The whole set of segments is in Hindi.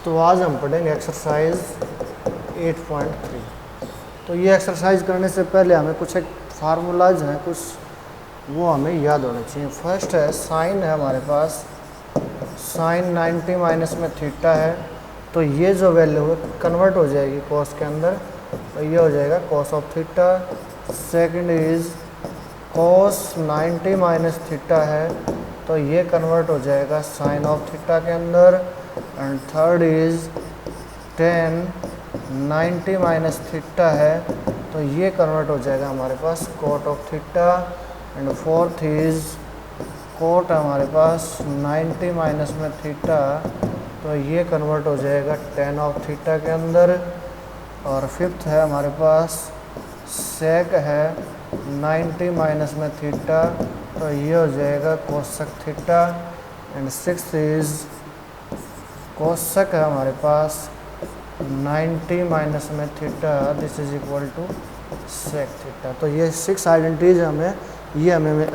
तो आज हम पढ़ेंगे एक्सरसाइज 8.3। तो ये एक्सरसाइज करने से पहले हमें कुछ एक फार्मूलाज हैं कुछ, वो हमें याद होने चाहिए। फर्स्ट है साइन है हमारे पास, साइन 90 माइनस में थीटा है, तो ये जो वैल्यू है कन्वर्ट हो जाएगी कॉस के अंदर, तो ये हो जाएगा cos of theta. Second is cos 90 minus theta है, तो ये कन्वर्ट हो जाएगा साइन ऑफ थीटा के अंदर। And third is tan 90 minus theta है, तो ये कन्वर्ट हो जाएगा हमारे पास cot of theta. And fourth is cot हमारे पास 90 माइनस में थीटा, तो ये कन्वर्ट हो जाएगा टेन ऑफ थीटा के अंदर। और फिफ्थ है हमारे पास सेक है 90 माइनस में थीटा, तो ये हो जाएगा cosec theta. And sixth is cosec है हमारे पास 90 माइनस में theta, this is equal to sec theta. तो ये 6 आइडेंटिटीज हमें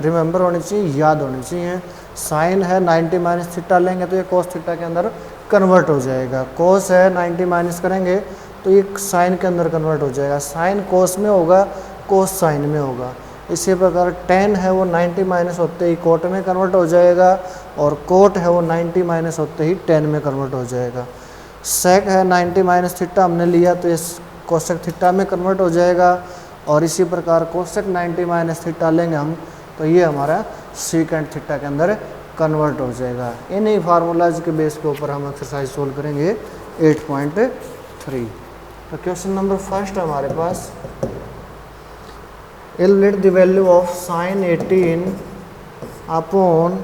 रिमेंबर होनी चाहिए, याद होनी चाहिए। साइन है 90 माइनस थीटा लेंगे तो ये कोस थीटा के अंदर कन्वर्ट हो जाएगा। कोस है 90 माइनस करेंगे तो ये साइन के अंदर कन्वर्ट हो जाएगा। साइन कोस में होगा, कोस साइन में होगा। इसी प्रकार टेन है वो 90 माइनस होते ही कोट में कन्वर्ट हो जाएगा, और कोट है वो 90 माइनस होते ही टेन में कन्वर्ट हो जाएगा। सेक है 90 माइनस थीटा हमने लिया तो ये कोसेक थीटा में कन्वर्ट हो जाएगा, और इसी प्रकार कोसेक 90 माइनस थीटा लेंगे हम तो ये हमारा सीकेंट थीटा के अंदर कन्वर्ट हो जाएगा। इन्हीं फार्मूलाज के बेस के ऊपर हम एक्सरसाइज सोल्व करेंगे 8.3। तो क्वेश्चन नंबर फर्स्ट हमारे पास, eliminate the value of sin 18 upon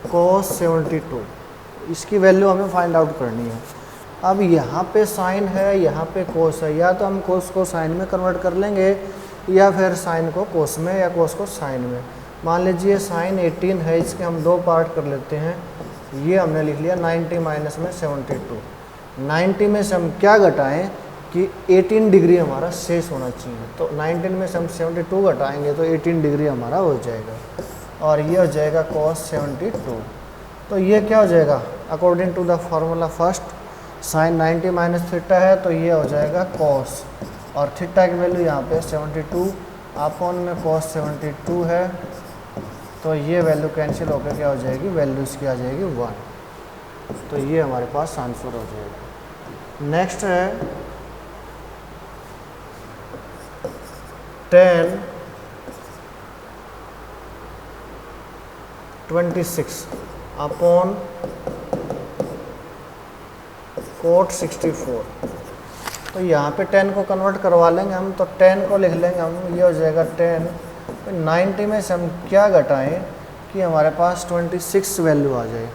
cos 72। इसकी वैल्यू हमें फाइंड आउट करनी है। अब यहाँ पे साइन है, यहाँ पे कोस है, या तो हम कोस को साइन में कन्वर्ट कर लेंगे या फिर साइन को कोस में या कोस को साइन में। मान लीजिए साइन 18 है, इसके हम दो पार्ट कर लेते हैं। ये हमने लिख लिया 90 माइनस में 72। 90 में से हम क्या घटाएं कि 18 डिग्री हमारा शेष होना चाहिए, तो 19 में से हम 72 घटाएंगे तो 18 डिग्री हमारा हो जाएगा, और ये हो जाएगा cos 72। तो ये क्या हो जाएगा according to the formula first, sine 90 minus theta है तो ये हो जाएगा cos, और थीटा की वैल्यू यहाँ पे 72 अपॉन में cos 72 है, तो ये वैल्यू कैंसिल होकर क्या हो जाएगी, वैल्यू इसकी आ जाएगी 1। तो ये हमारे पास आंसर हो जाएगा। नेक्स्ट है 10 26 अपॉन कोट 64। तो यहाँ पे 10 को कन्वर्ट करवा लेंगे हम, तो 10 को लिख लेंगे हम, ये हो जाएगा 10। तो 90 में से हम क्या घटाएं कि हमारे पास 26 वैल्यू आ जाए।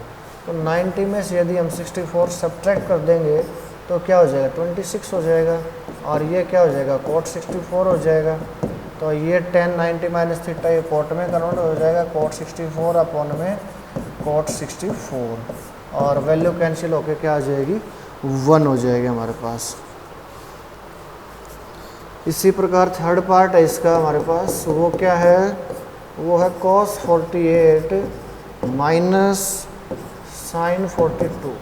तो 90 में से यदि हम 64 सब्ट्रैक्ट कर देंगे तो क्या हो जाएगा 26 हो जाएगा, और ये क्या हो जाएगा कोट 64 हो जाएगा। तो ये 10 90 माइनस थीटा ये कोट में कन्वर्ट हो जाएगा, कोट 64 अपॉन में कोट 64, और वैल्यू कैंसिल होकर क्या आ जाएगी 1 हो जाएगी हमारे पास। इसी प्रकार थर्ड पार्ट है इसका हमारे पास, वो क्या है, वो है cos 48 माइनस साइन 42।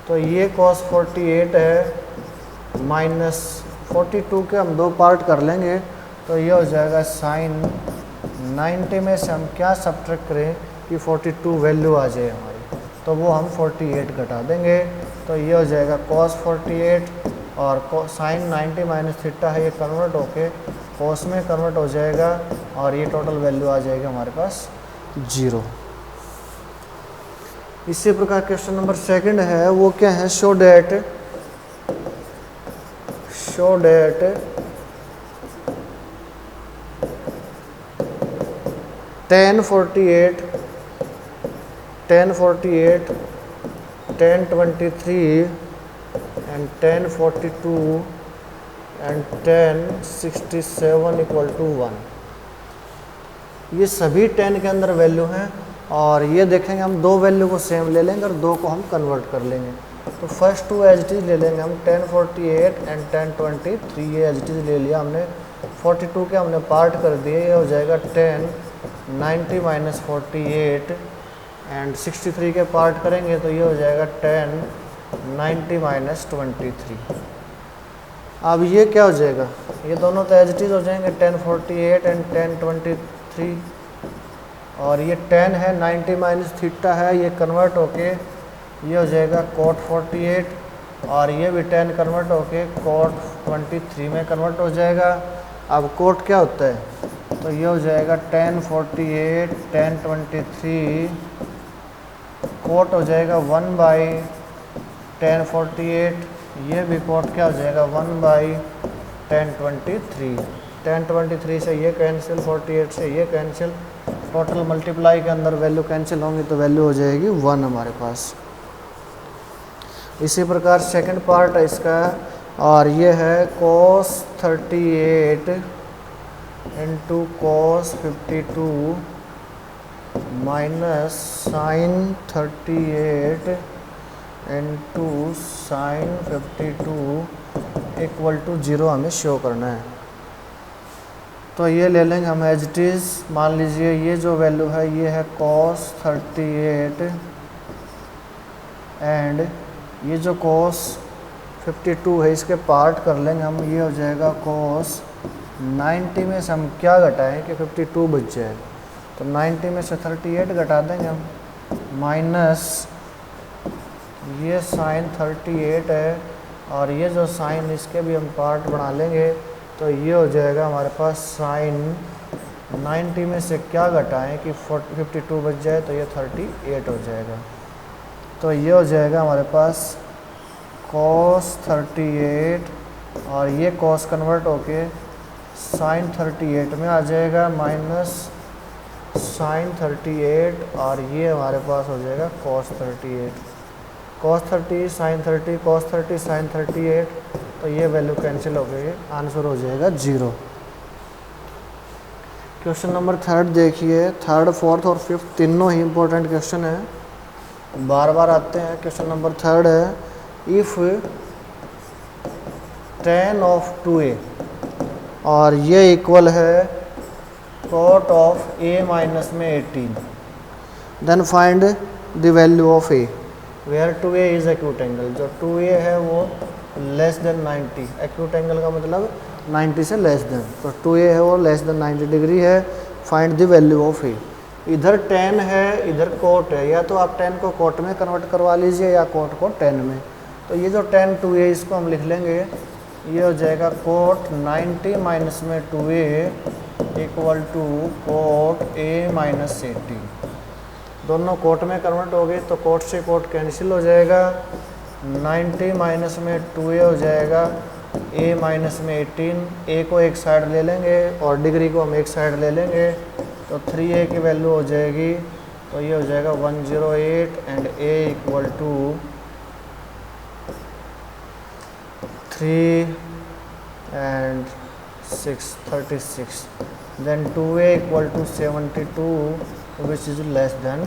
तो ये cos 48 है माइनस 42 के हम दो पार्ट कर लेंगे, तो ये हो जाएगा साइन 90 में से हम क्या सब्ट्रैक्ट करें कि 42 वैल्यू आ जाए हमारी, तो वो हम 48 घटा देंगे, तो ये हो जाएगा cos 48, और साइन 90 माइनस थीटा है ये कन्वर्ट होके कोस में कन्वर्ट हो जाएगा, और ये टोटल वैल्यू आ जाएगा हमारे पास 0। इसी प्रकार क्वेश्चन नंबर सेकंड है, वो क्या है, show that 1048 1048 1023 and 1042 and 1067 equal to 1। ये सभी 10 के अंदर वैल्यू हैं, और ये देखेंगे हम दो वैल्यू को सेम ले लेंगे और दो को हम कन्वर्ट कर लेंगे। तो first to as it is ले लेंगे हम 1048 एंड 1023, ये एज इट इज ले लिया हमने। 42 के हमने पार्ट कर दिए, ये हो जाएगा 10 90 माइनस 48 एंड 63 के पार्ट करेंगे तो ये हो जाएगा 10 90 माइनस 23। अब ये क्या हो जाएगा, ये दोनों तो एज इट इज़ हो जाएंगे 1048 एंड 1023, और ये 10 है 90 माइनस थीटा है, ये कन्वर्ट होके ये हो जाएगा cot 48, और ये भी 10 कन्वर्ट होके cot 23 में कन्वर्ट हो जाएगा। अब cot क्या होता है, तो ये हो जाएगा 1048 1023, cot हो जाएगा 1 बाई 1048, ये भी cot क्या हो जाएगा 1 बाई 1023। 1023 से ये कैंसिल, 48 से ये कैंसिल, टोटल मल्टीप्लाई के अंदर वैल्यू कैंसिल होंगी तो वैल्यू हो जाएगी 1 हमारे पास। इसी प्रकार सेकंड पार्ट है इसका, और ये है cos 38 into cos 52 minus sine 38 into sine 52 equal to 0 हमें शो करना है। तो ये ले लेंगे हम एज इट इज़। मान लीजिए ये जो वैल्यू है ये है cos 38 एंड ये जो cos 52 है इसके पार्ट कर लेंगे हम, ये हो जाएगा cos 90 में से हम क्या घटाएं कि 52 बच जाए, तो 90 में से 38 घटा देंगे हम, माइनस ये साइन 38 है, और ये जो साइन इसके भी हम पार्ट बना लेंगे, तो ये हो जाएगा हमारे पास साइन 90 में से क्या घटाएं कि 52 बच जाए, तो ये 38 हो जाएगा। तो ये हो जाएगा हमारे पास cos 38, और ये cos कन्वर्ट होके साइन 38 में आ जाएगा, माइनस साइन 38, और ये हमारे पास हो जाएगा cos 38, cos 30 sine 30 cos 30 sine 38, तो ये वैल्यू कैंसिल हो गई, आंसर हो जाएगा 0। क्वेश्चन नंबर थर्ड देखिए, थर्ड फोर्थ और फिफ्थ तीनों ही इम्पोर्टेंट क्वेश्चन है, बार बार आते हैं। क्वेश्चन नंबर थर्ड है, इफ़ tan ऑफ 2a, और ये इक्वल है cot ऑफ a माइनस में 18, then find the value of a where 2a is acute angle. जो 2a है वो लेस देन 90, एक्यूट एंगल का मतलब 90 से लेस देन, तो 2a है वो लेस देन 90 डिग्री है। Find the value of a। इधर tan है इधर cot है, या तो आप tan को cot में कन्वर्ट करवा लीजिए या cot को tan में। तो ये जो tan 2a इसको हम लिख लेंगे, ये हो जाएगा cot 90 माइनस में 2a equal to cot a minus 80। दोनों cot में कन्वर्ट हो गए तो cot से cot कैंसिल हो जाएगा, 90 माइनस में 2a हो जाएगा a माइनस में 18, a को एक साइड ले लेंगे और डिग्री को हम एक साइड ले लेंगे, तो 3a की वैल्यू हो जाएगी, तो ये हो जाएगा 108 and a equal to 3 and 6 36, then 2a equal to 72 which is less than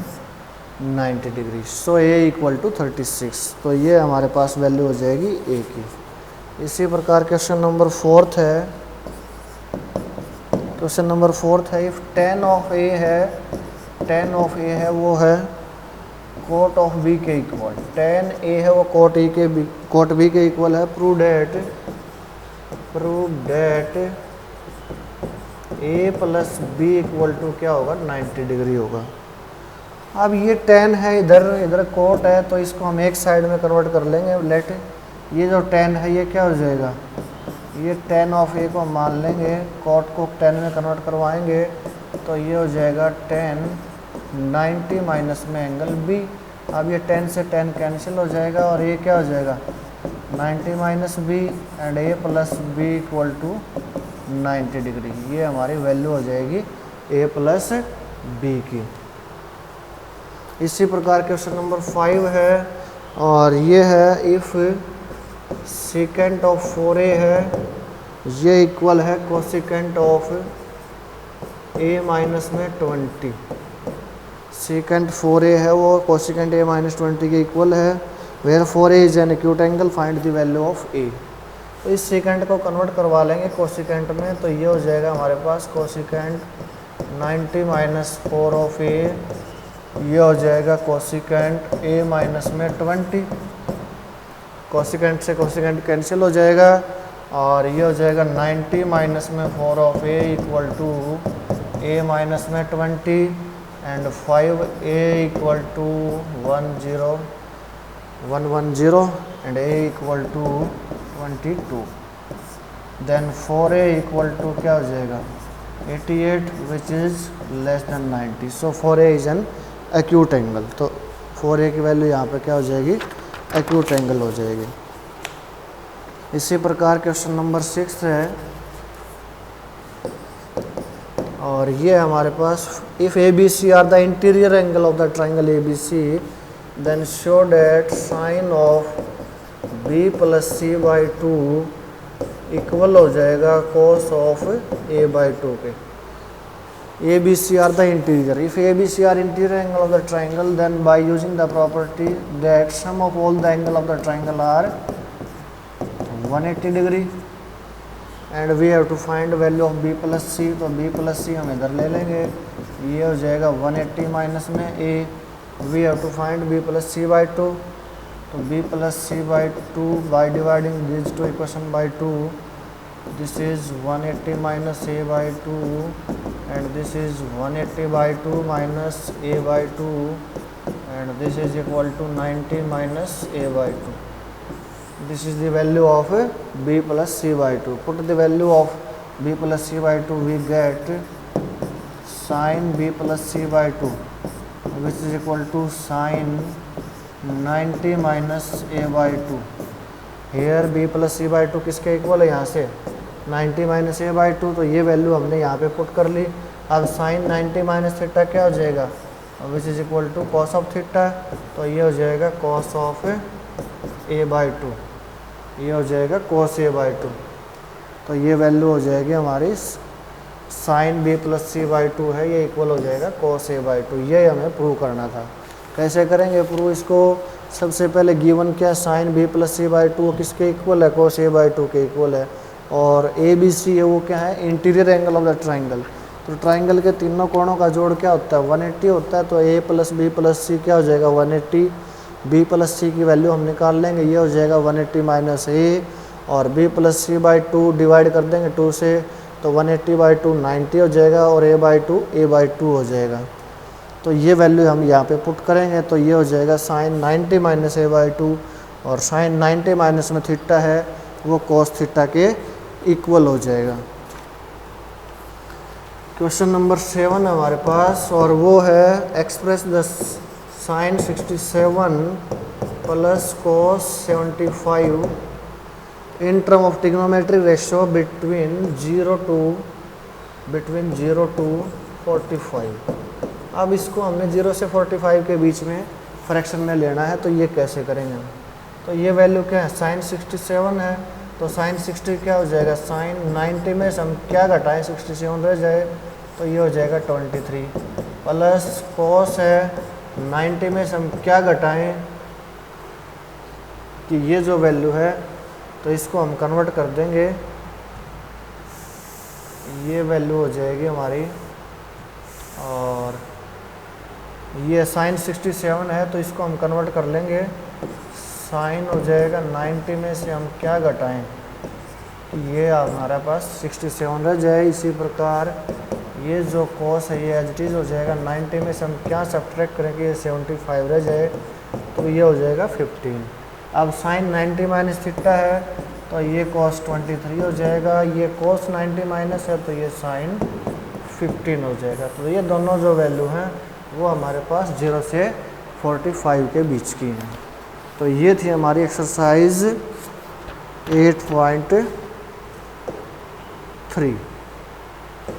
90 degree, so a equal to 36। तो ये हमारे पास वैल्यू हो जाएगी a की। इसी प्रकार क्वेश्चन नंबर फोर्थ है, क्वेश्चन नंबर फोर्थ है, इफ tan ऑफ a है, tan ऑफ a है वो है cot ऑफ b के इक्वल, tan a है वो cot b के इक्वल है। Prove that a plus b equal to क्या होगा 90 डिग्री होगा। अब ये tan है, इधर cot है, तो इसको हम एक साइड में कन्वर्ट कर लेंगे। लेट ये जो tan है ये क्या हो जाएगा, ये tan ऑफ a को हम मान लेंगे, cot को tan में कन्वर्ट करवाएंगे, तो ये हो जाएगा tan 90 माइनस में एंगल b। अब ये tan से tan कैंसिल हो जाएगा और ये क्या हो जाएगा 90 minus b and a plus b equal to 90 degree. ये हमारी वैल्यू हो जाएगी a प्लस b की। इसी प्रकार क्वेश्चन नंबर 5 है, और ये है इफ़ सेकेंड ऑफ 4a है, ये इक्वल है कोसिकेंट ऑफ a माइनस में 20। सेकेंड 4a है वो कोसिकेंट a माइनस 20 के इक्वल है, where 4a is an acute angle, find the value of a। तो इस सेकेंड को कन्वर्ट करवा लेंगे कोसिकेंट में, तो ये हो जाएगा हमारे पास कोसिकेंट 90 माइनस 4 ऑफ a ये हो जाएगा कोसिकेंट a माइनस में 20, कोसिकेंट से कोसिकेंट कैंसिल हो जाएगा और ये हो जाएगा 90 माइनस में 4 of a equal to a minus में 20 and 5a equal to 110 and a equal to 22, then 4a equal to क्या हो जाएगा 88 which is less than 90, so 4a is an acute angle. तो 4a की वैल्यू यहाँ पे क्या हो जाएगी, एक्यूट एंगल हो जाएगी। इसी प्रकार क्वेश्चन नंबर 6 है और ये हमारे पास if A B C are the interior angle of the triangle A B C then show that sine of B plus C by 2 equal हो जाएगा कॉस ऑफ ए बाई 2 के। A B C are the interior, if A B C are interior angle of the triangle then by using the property that sum of all the angle of the triangle are 180 degree and we have to find value of B plus C, तो बी प्लस सी हम इधर ले लेंगे, ये हो जाएगा 180 माइनस में A, we have to find B plus C by 2, तो b plus C by 2 by dividing this two equation by 2, this is 180 minus a by 2 and this is 180 by 2 minus a by 2 and this is equal to 90 minus a by 2. This is the value of b plus c by 2. Put the value of b plus c by 2, we get sin b plus c by 2 which is equal to sin 90 minus a by 2. Here b plus c by 2 किसके इक्वल है, यहाँ से 90 माइनस a by 2, तो ये वैल्यू हमने यहाँ पे पुट कर ली। अब sin 90 माइनस थीटा क्या हो जाएगा, which is equal to cos of theta, तो ये हो जाएगा कॉस ऑफ a by 2, ये हो जाएगा cos a by 2, तो ये वैल्यू हो जाएगी हमारी sine b plus C by 2 है, ये इक्वल हो जाएगा cos a by 2। ये हमें प्रूव करना था। कैसे करेंगे प्रूव इसको, सबसे पहले गिवन क्या, sine b plus C by 2 किसके इक्वल है, cos a by 2 के इक्वल है, और ए बी सी है वो क्या है, interior angle of the triangle. तो ट्राइंगल के तीनों कोणों का जोड़ क्या होता है, 180 होता है, तो a प्लस बी प्लस सी क्या हो जाएगा 180, b प्लस सी की वैल्यू हम निकाल लेंगे, ये हो जाएगा 180 माइनस ए, और b plus C by 2 divide कर देंगे 2 से, तो 180 बाई 2 90 हो जाएगा और a बाई 2 हो जाएगा। तो ये वैल्यू हम यहाँ पे पुट करेंगे, तो ये हो जाएगा साइन 90 माइनस a बाई 2, और साइन 90 माइनस में थीटा है वो कॉस थीटा के इक्वल हो जाएगा। क्वेश्चन नंबर 7 हमारे पास, और वो है express the sine 67 plus cos 75 in term of trigonometric ratio between 0 to 45। अब इसको हमने 0 से 45 के बीच में फ्रैक्शन में लेना है, तो ये कैसे करेंगे, तो ये वैल्यू क्या है, साइन 67 है, तो साइन 60 क्या हो जाएगा, साइन 90 में से हम क्या घटाएं 67 रह जाए, तो ये हो जाएगा 23, प्लस कॉस है 90 में से हम क्या घटाएं कि ये जो वैल्यू है, तो इसको हम कन्वर्ट कर देंगे, ये वैल्यू हो जाएगी हमारी, और ये साइन 67 है, तो इसको हम कन्वर्ट कर लेंगे, साइन हो जाएगा 90 में से हम क्या घटाएं, ये हमारे पास 67 रह जाए। इसी प्रकार ये जो कॉस है ये एज इट इज़ हो जाएगा, 90 में से हम क्या सब्ट्रैक्ट करेंगे, ये 75 रह जाए, तो ये हो जाएगा 15। अब साइन 90 माइनस थीटा है, तो ये कॉस 23 हो जाएगा, ये कॉस 90 माइनस है, तो ये साइन 15 हो जाएगा। तो ये दोनों जो वैल्यू हैं वो हमारे पास 0 से 45 के बीच की हैं। तो ये थी हमारी एक्सरसाइज 8.3।